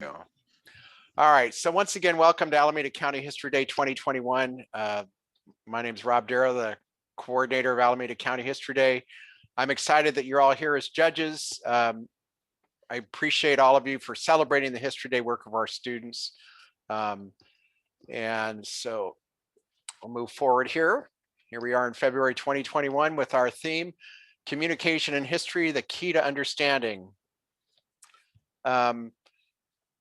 Yeah. All right. So once again, welcome to Alameda County History Day 2021. My name is Rob Darrow, the coordinator of Alameda County History Day. I'm excited that you're all here as judges. I appreciate all of you for celebrating the History Day work of our students. And so we'll move forward here. Here we are in February 2021 with our theme, Communication in History, the Key to Understanding.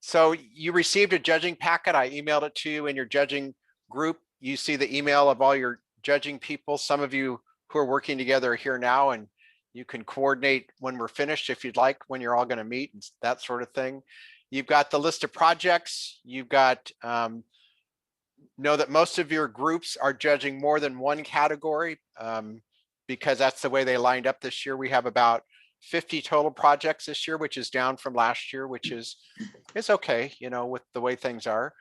So you received a judging packet. I emailed it to you in your judging group. You see the email of all your judging people. Some of you who are working together are here now, and you can coordinate when we're finished if you'd like, when you're all going to meet and that sort of thing. You've got the list of projects. You've got, know that most of your groups are judging more than one category because that's the way they lined up this year. We have about 50 total projects this year, which is down from last year, which is okay, you know, with the way things are.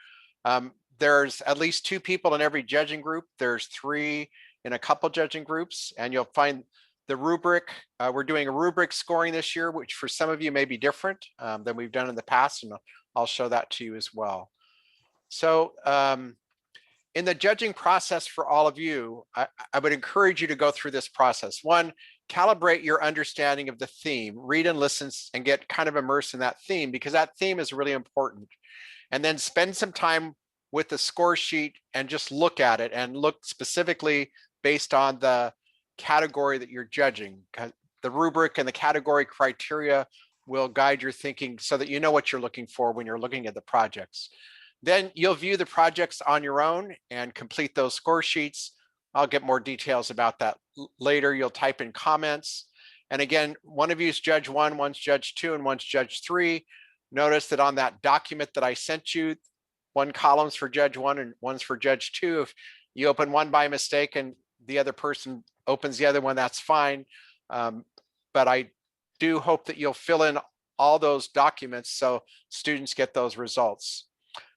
There's at least 2 people in every judging group. There's 3 in a couple judging groups, and you'll find the rubric. We're doing a rubric scoring this year, which for some of you may be different than we've done in the past, and I'll show that to you as well. So in the judging process for all of you, I would encourage you to go through this process. 1, calibrate your understanding of the theme, read and listen and get kind of immersed in that theme because that theme is really important. And then spend some time with the score sheet and just look at it and look specifically based on the category that you're judging. The rubric and the category criteria will guide your thinking so that you know what you're looking for when you're looking at the projects. Then you'll view the projects on your own and complete those score sheets. I'll get more details about that later. You'll type in comments. And again, one of you is judge 1, one's judge 2, and one's judge 3. Notice that on that document that I sent you, 1 column's for judge 1 and one's for judge 2. If you open one by mistake and the other person opens the other one, that's fine. But I do hope that you'll fill in all those documents so students get those results.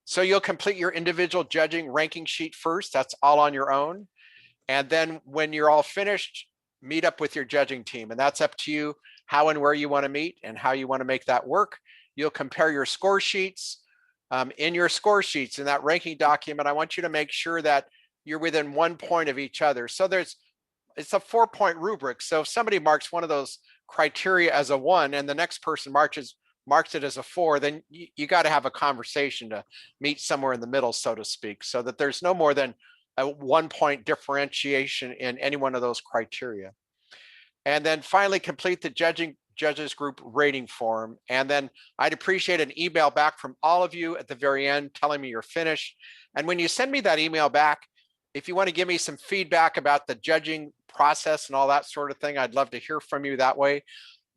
So you'll complete your individual judging ranking sheet first. That's all on your own. And then when you're all finished, meet up with your judging team. And that's up to you how and where you want to meet and how you want to make that work. You'll compare your score sheets. In your score sheets, in that ranking document, I want you to make sure that you're within 1 point of each other. So it's a 4-point rubric. So if somebody marks one of those criteria as a 1 and the next person marks it as a 4, then you got to have a conversation to meet somewhere in the middle, so to speak, so that there's no more than a 1-point differentiation in any one of those criteria. And then finally complete the judges group rating form. And then I'd appreciate an email back from all of you at the very end telling me you're finished. And when you send me that email back, if you want to give me some feedback about the judging process and all that sort of thing, I'd love to hear from you that way.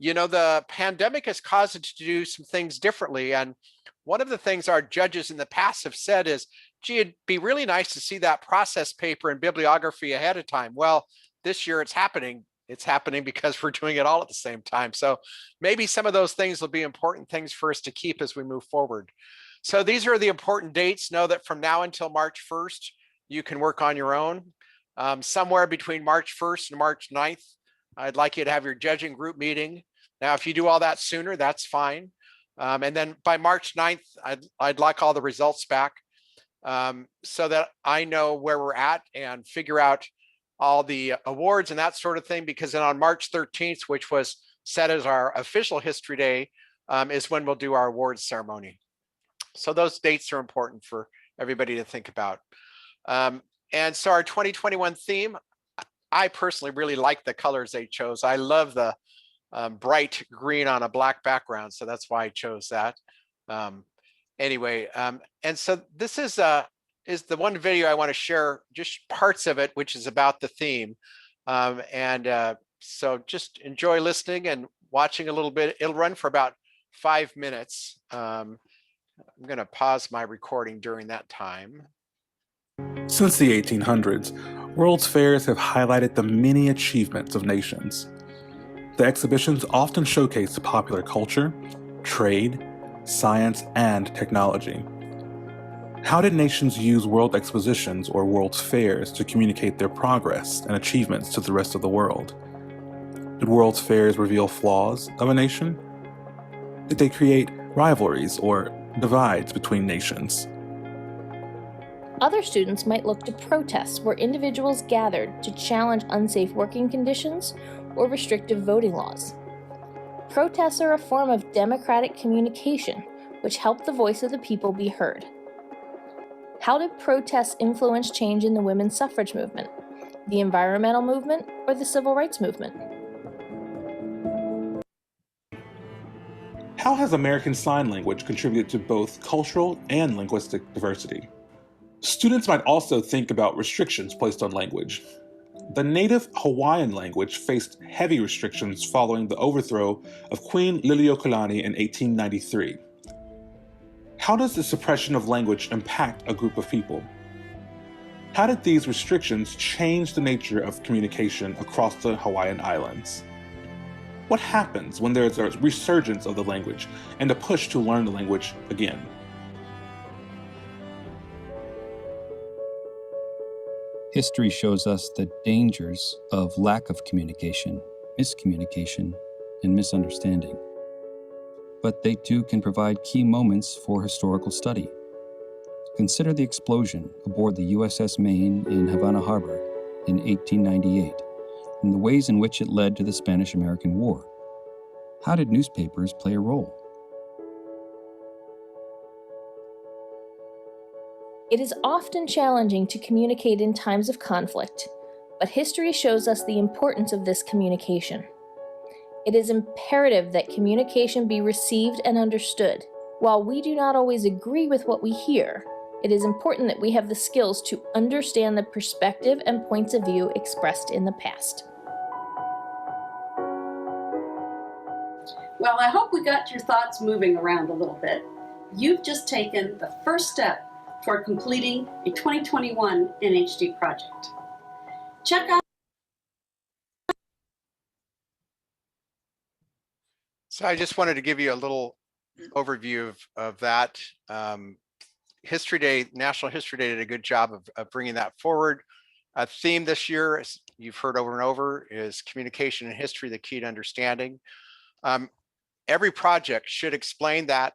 You know, the pandemic has caused us to do some things differently. And one of the things our judges in the past have said is, gee, it'd be really nice to see that process paper and bibliography ahead of time. Well, this year it's happening. It's happening because we're doing it all at the same time. So maybe some of those things will be important things for us to keep as we move forward. So these are the important dates. Know that from now until March 1st, you can work on your own. Somewhere between March 1st and March 9th, I'd like you to have your judging group meeting. Now, if you do all that sooner, that's fine. And then by March 9th, I'd like all the results back so that I know where we're at and figure out all the awards and that sort of thing, because then on March 13th, which was set as our official History Day, is when we'll do our awards ceremony. So those dates are important for everybody to think about. And so our 2021 theme, I personally really like the colors they chose. I love the bright green on a black background, so that's why I chose that. Anyway, and so this is the one video I want to share, just parts of it, which is about the theme. So just enjoy listening and watching a little bit. It'll run for about 5 minutes. I'm going to pause my recording during that time. Since the 1800s, World's Fairs have highlighted the many achievements of nations. The exhibitions often showcase popular culture, trade, science, and technology. How did nations use world expositions or World's Fairs to communicate their progress and achievements to the rest of the world? Did World's Fairs reveal flaws of a nation? Did they create rivalries or divides between nations. Other students might look to protests where individuals gathered to challenge unsafe working conditions or restrictive voting laws. Protests are a form of democratic communication, which help the voice of the people be heard. How did protests influence change in the women's suffrage movement, the environmental movement, or the civil rights movement? How has American Sign Language contributed to both cultural and linguistic diversity? Students might also think about restrictions placed on language. The native Hawaiian language faced heavy restrictions following the overthrow of Queen Liliuokalani in 1893. How does the suppression of language impact a group of people? How did these restrictions change the nature of communication across the Hawaiian Islands? What happens when there's a resurgence of the language and a push to learn the language again? History shows us the dangers of lack of communication, miscommunication, and misunderstanding. But they too can provide key moments for historical study. Consider the explosion aboard the USS Maine in Havana Harbor in 1898 and the ways in which it led to the Spanish-American War. How did newspapers play a role? It is often challenging to communicate in times of conflict, but history shows us the importance of this communication. It is imperative that communication be received and understood. While we do not always agree with what we hear, it is important that we have the skills to understand the perspective and points of view expressed in the past. Well, I hope we got your thoughts moving around a little bit. You've just taken the first step toward completing a 2021 NHD project. Check out. So I just wanted to give you a little overview of that. History Day, National History Day did a good job of bringing that forward. A theme this year, as you've heard over and over, is communication and history, the key to understanding. Every project should explain that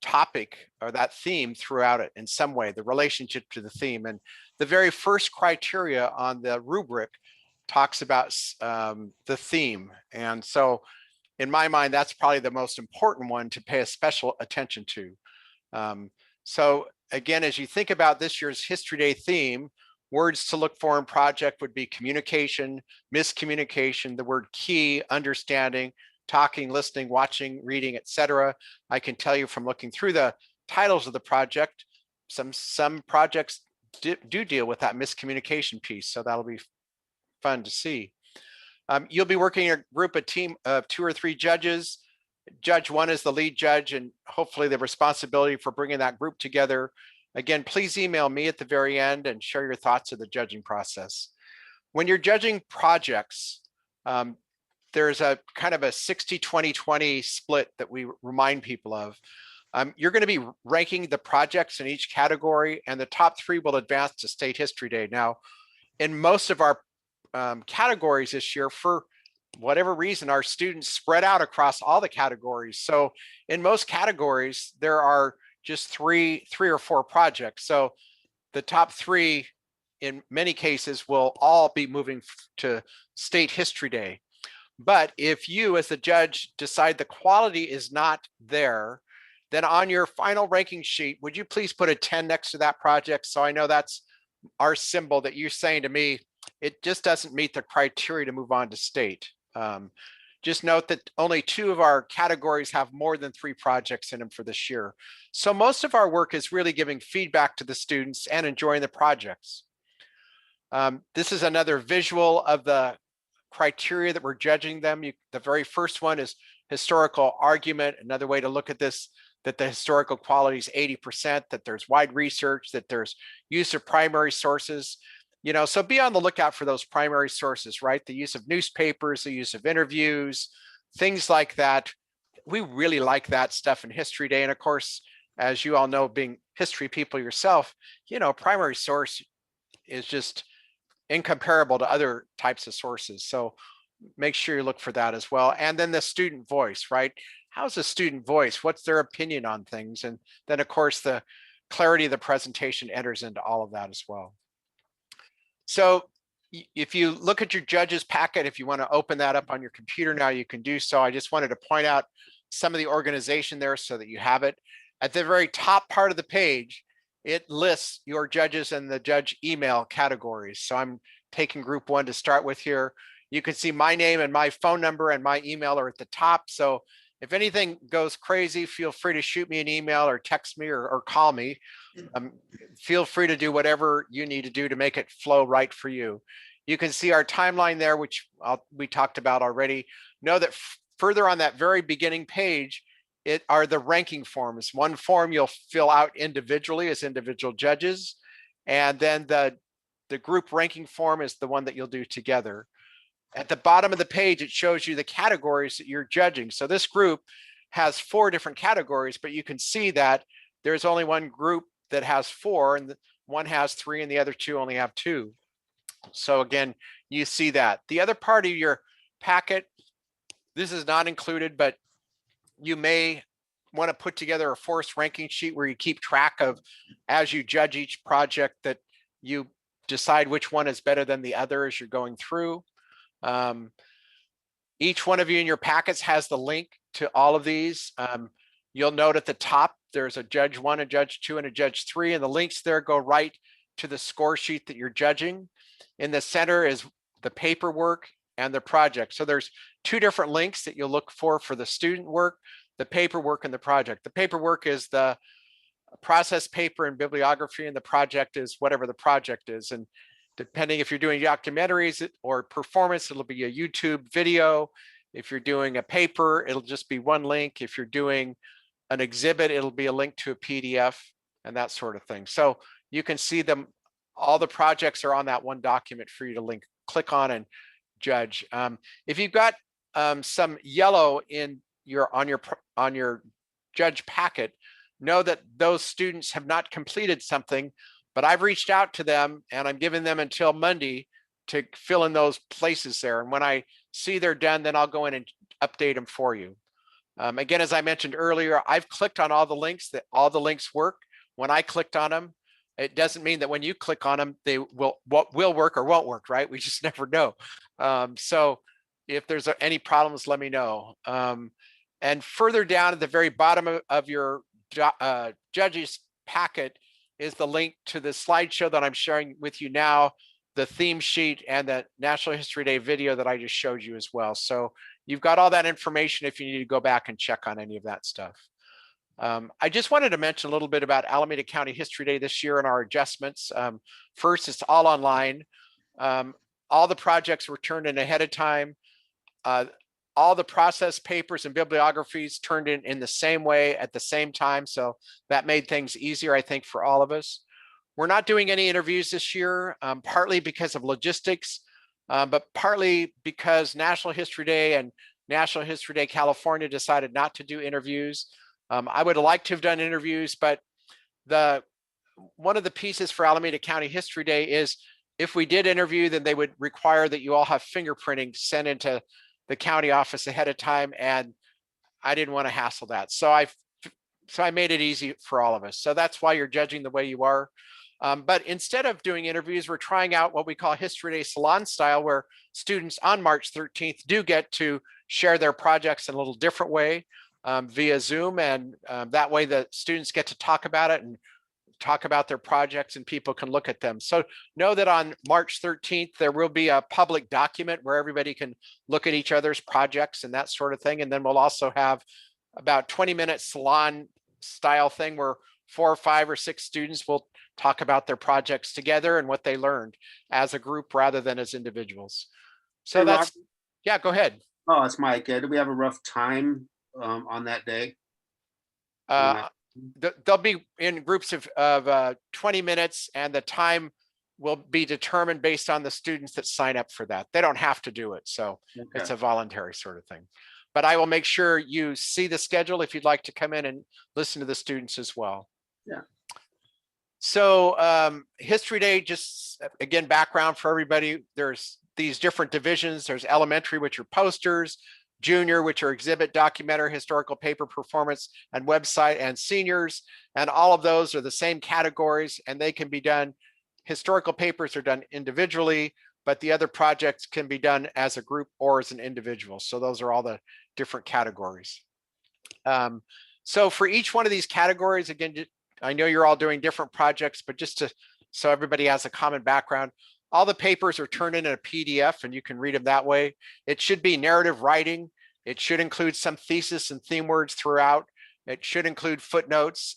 topic or that theme throughout it in some way, the relationship to the theme. And the very first criteria on the rubric talks about the theme. And so in my mind, that's probably the most important one to pay a special attention to. So again, as you think about this year's History Day theme, words to look for in project would be communication, miscommunication, the word key, understanding, talking, listening, watching, reading, etc. I can tell you from looking through the titles of the project, some projects do deal with that miscommunication piece, so that'll be fun to see. You'll be working in a group, a team of 2 or 3 judges. Judge 1 is the lead judge and hopefully the responsibility for bringing that group together. Again, please email me at the very end and share your thoughts of the judging process. When you're judging projects, there's a kind of a 60-20-20 split that we remind people of. You're going to be ranking the projects in each category, and the top 3 will advance to State History Day. Now, in most of our categories this year, for whatever reason, our students spread out across all the categories. So in most categories, there are just three or four projects. So the top 3, in many cases, will all be moving to State History Day. But if you, as the judge, decide the quality is not there, then on your final ranking sheet, would you please put a 10 next to that project? So I know that's our symbol that you're saying to me, it just doesn't meet the criteria to move on to state. Just note that only 2 of our categories have more than 3 projects in them for this year. So most of our work is really giving feedback to the students and enjoying the projects. This is another visual of the criteria that we're judging them. The very first one is historical argument. Another way to look at this, that the historical quality is 80%, that there's wide research, that there's use of primary sources. You know, so be on the lookout for those primary sources, right? The use of newspapers, the use of interviews, things like that. We really like that stuff in History Day. And of course, as you all know, being history people yourself, you know, primary source is just incomparable to other types of sources. So make sure you look for that as well. And then the student voice, right? how's the student voice? What's their opinion on things? And then of course, the clarity of the presentation enters into all of that as well. So if you look at your judges packet, if you want to open that up on your computer now, you can do so. I just wanted to point out some of the organization there so that you have it. At the very top part of the page, it lists your judges and the judge email categories. So I'm taking group 1 to start with here. You can see my name and my phone number and my email are at the top. So if anything goes crazy, feel free to shoot me an email or text me or call me. Feel free to do whatever you need to do to make it flow right for you. You can see our timeline there, which we talked about already. Know that further on that very beginning page, it are the ranking forms. One form you'll fill out individually as individual judges, and then the group ranking form is the one that you'll do together. At the bottom of the page, it shows you the categories that you're judging. So this group has 4 different categories, but you can see that there's only one group that has 4, and one has 3, and the other 2 only have 2. So again, you see that. The other part of your packet, this is not included, but you may want to put together a forced ranking sheet where you keep track of, as you judge each project, that you decide which one is better than the other as you're going through. Each one of you in your packets has the link to all of these. You'll note at the top, there's a judge 1, a judge 2, and a judge 3, and the links there go right to the score sheet that you're judging. In the center is the paperwork and the project. So there's 2 different links that you'll look for the student work, the paperwork and the project. The paperwork is the process paper and bibliography, and the project is whatever the project is. And depending if you're doing documentaries or performance, it'll be a YouTube video. If you're doing a paper, it'll just be one link. If you're doing an exhibit, it'll be a link to a PDF and that sort of thing. So you can see them, all the projects are on that one document for you to click on and judge. If you've got some yellow in on your judge packet, know that those students have not completed something, but I've reached out to them and I'm giving them until Monday to fill in those places there. And when I see they're done, then I'll go in and update them for you. Again, as I mentioned earlier, I've clicked on all the links, that all the links work. When I clicked on them, it doesn't mean that when you click on them, what will work or won't work, right? We just never know. So if there's any problems, let me know. And further down at the very bottom of your judges packet is the link to the slideshow that I'm sharing with you now, the theme sheet, and the National History Day video that I just showed you as well. So you've got all that information if you need to go back and check on any of that stuff. I just wanted to mention a little bit about Alameda County History Day this year and our adjustments. First, it's all online. All the projects were turned in ahead of time. All the process papers and bibliographies turned in the same way at the same time. So that made things easier, I think, for all of us. We're not doing any interviews this year, partly because of logistics, but partly because National History Day and National History Day California decided not to do interviews. I would like to have done interviews, but one of the pieces for Alameda County History Day is if we did interview, then they would require that you all have fingerprinting sent into the county office ahead of time, and I didn't want to hassle that. So I made it easy for all of us. So that's why you're judging the way you are. But instead of doing interviews, we're trying out what we call History Day Salon Style, where students on March 13th do get to share their projects in a little different way via Zoom. And that way the students get to talk about it and talk about their projects and people can look at them. So know that on March 13th, there will be a public document where everybody can look at each other's projects and that sort of thing. And then we'll also have about 20-minute salon style thing where 4 or 5 or 6 students will talk about their projects together and what they learned as a group rather than as individuals. So that's, yeah, go ahead. Oh, it's Mike. Do we have a rough time on that day? They'll be in groups of 20 minutes, and the time will be determined based on the students that sign up for that. They don't have to do it, so okay. It's a voluntary sort of thing. But I will make sure you see the schedule if you'd like to come in and listen to the students as well. Yeah. So History Day, just again, background for everybody. There's these different divisions. There's elementary, which are posters. junior, which are exhibit, documentary, historical paper, performance, and website, and seniors. And all of those are the same categories, and they can be done. Historical papers are done individually, but the other projects can be done as a group or as an individual. So those are all the different categories. So for each one of these categories, again, I know you're all doing different projects, but just so everybody has a common background, all the papers are turned in a PDF and you can read them that way. It should be narrative writing. It should include some thesis and theme words throughout. It should include footnotes.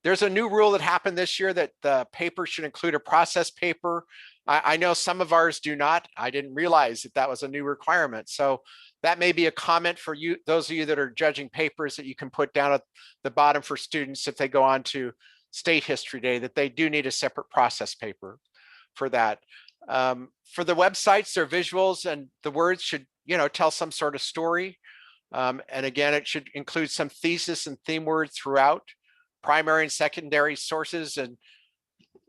There's a new rule that happened this year that the paper should include a process paper. I know some of ours do not. I didn't realize that was a new requirement. So that may be a comment for you, those of you that are judging papers, that you can put down at the bottom for students if they go on to State History Day, that they do need a separate process paper for that. For the websites, their visuals and the words should, tell some sort of story. And again, it should include some thesis and theme words throughout, primary and secondary sources, and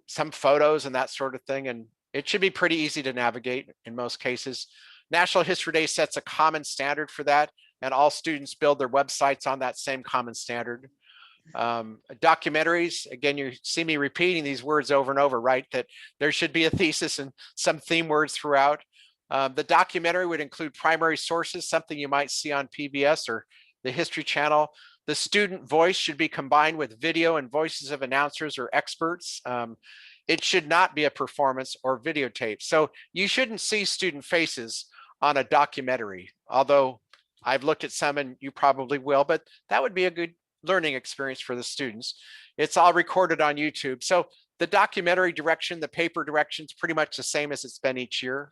some photos and that sort of thing. And it should be pretty easy to navigate in most cases. National History Day sets a common standard for that, and all students build their websites on that same common standard. Documentaries, again, you see me repeating these words over and over, right? That there should be a thesis and some theme words throughout. The documentary would include primary sources, something you might see on PBS or the History Channel. The student voice should be combined with video and voices of announcers or experts. It should not be a performance or videotape. So you shouldn't see student faces on a documentary, although I've looked at some and you probably will, but that would be a good learning experience for the students. It's all recorded on YouTube. So the documentary direction, the paper direction is pretty much the same as it's been each year.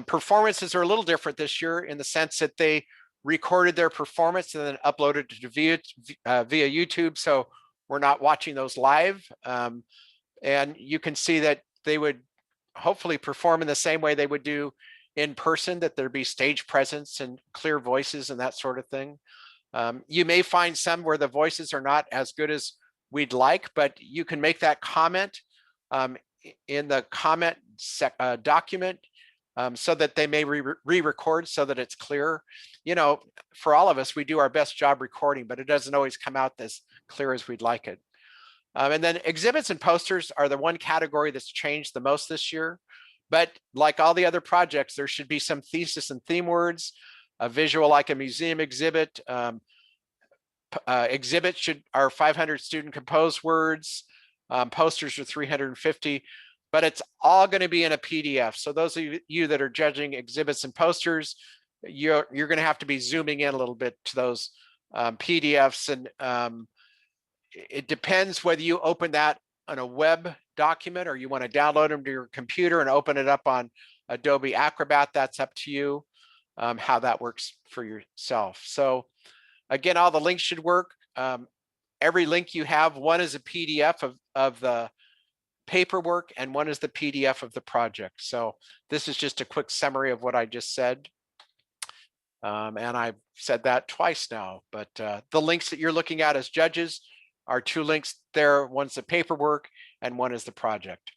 Performances are a little different this year in the sense that they recorded their performance and then uploaded it via YouTube. So we're not watching those live. And you can see that they would hopefully perform in the same way they would do in person, that there'd be stage presence and clear voices and that sort of thing. You may find some where the voices are not as good as we'd like, but you can make that comment in the comment document so that they may re-record so that it's clear. For all of us, we do our best job recording, but it doesn't always come out as clear as we'd like it. And then exhibits and posters are the one category that's changed the most this year. But like all the other projects, there should be some thesis and theme words, a visual like a museum exhibit. Exhibits are 500 student composed words. Posters are 350, but it's all going to be in a PDF. So those of you that are judging exhibits and posters, you're going to have to be zooming in a little bit to those PDFs. And it depends whether you open that on a web document or you want to download them to your computer and open it up on Adobe Acrobat. That's up to you how that works for yourself. So again, all the links should work. Every link you have, one is a PDF of the paperwork and one is the PDF of the project. So this is just a quick summary of what I just said. And I've said that twice now, but the links that you're looking at as judges are two links there. One's the paperwork and one is the project.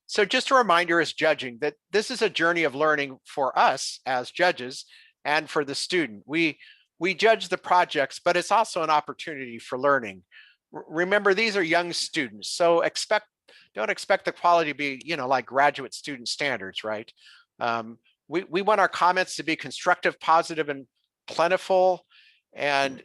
So just a reminder as judging that this is a journey of learning for us as judges and for the student. We judge the projects, but it's also an opportunity for learning. Remember, these are young students, so don't expect the quality to be, like graduate student standards, right? We want our comments to be constructive, positive, and plentiful, and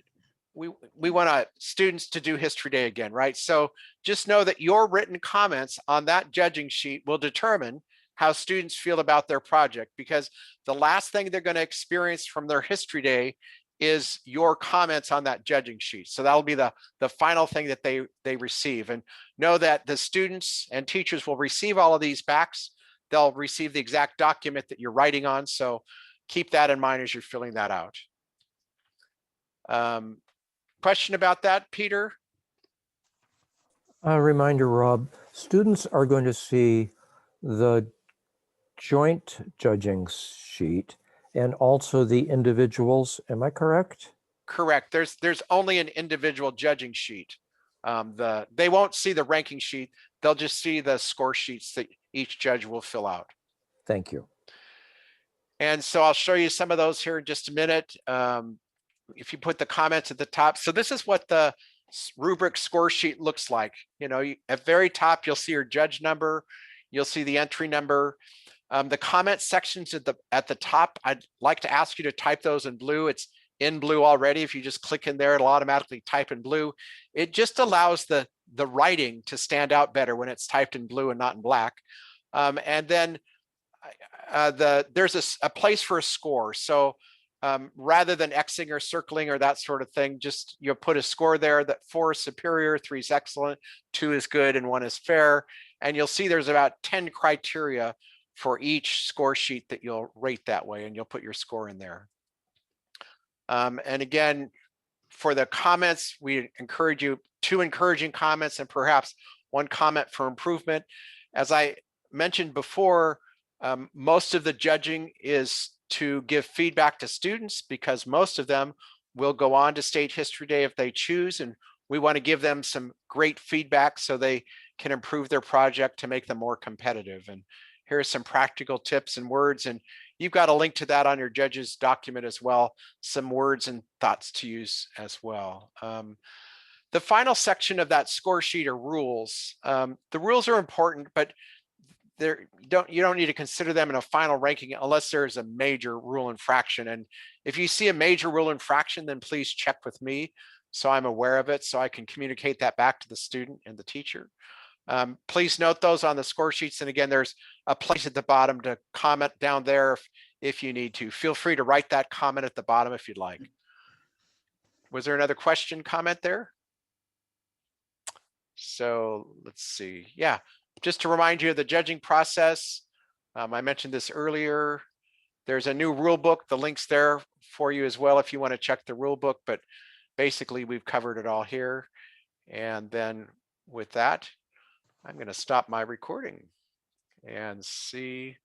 we want students to do History Day again, right? So just know that your written comments on that judging sheet will determine how students feel about their project, because the last thing they're going to experience from their History Day is your comments on that judging sheet. So that'll be the final thing that they receive. And know that the students and teachers will receive all of these backs. They'll receive the exact document that you're writing on. So keep that in mind as you're filling that out. Question about that, Peter? A reminder, Rob, students are going to see the joint judging sheet and also the individuals. Am I correct? Correct. There's only an individual judging sheet. They won't see the ranking sheet. They'll just see the score sheets that each judge will fill out. Thank you. And so I'll show you some of those here in just a minute. If you put the comments at the top. So this is what the rubric score sheet looks like. You know, at very top, you'll see your judge number. You'll see the entry number. The comment sections at the top, I'd like to ask you to type those in blue. It's in blue already. If you just click in there, it'll automatically type in blue. It just allows the writing to stand out better when it's typed in blue and not in black. And then there's a place for a score. So rather than Xing or circling or that sort of thing, just you'll put a score there that 4 is superior, 3 is excellent, 2 is good, and 1 is fair. And you'll see there's about 10 criteria for each score sheet that you'll rate that way, and you'll put your score in there. And again, for the comments, we encourage you 2 encouraging comments and perhaps 1 comment for improvement. As I mentioned before, most of the judging is to give feedback to students because most of them will go on to State History Day if they choose, and we want to give them some great feedback so they can improve their project to make them more competitive. And here are some practical tips and words, and you've got a link to that on your judges document as well, some words and thoughts to use as well. The final section of that score sheet are rules. The rules are important, but you don't need to consider them in a final ranking unless there's a major rule infraction. And if you see a major rule infraction, then please check with me so I'm aware of it, so I can communicate that back to the student and the teacher. Please note those on the score sheets. And again, there's a place at the bottom to comment down there if you need to. Feel free to write that comment at the bottom if you'd like. Was there another question, comment there? So let's see. Yeah, just to remind you of the judging process. I mentioned this earlier. There's a new rule book. The link's there for you as well if you want to check the rule book, but basically we've covered it all here. And then with that, I'm going to stop my recording and see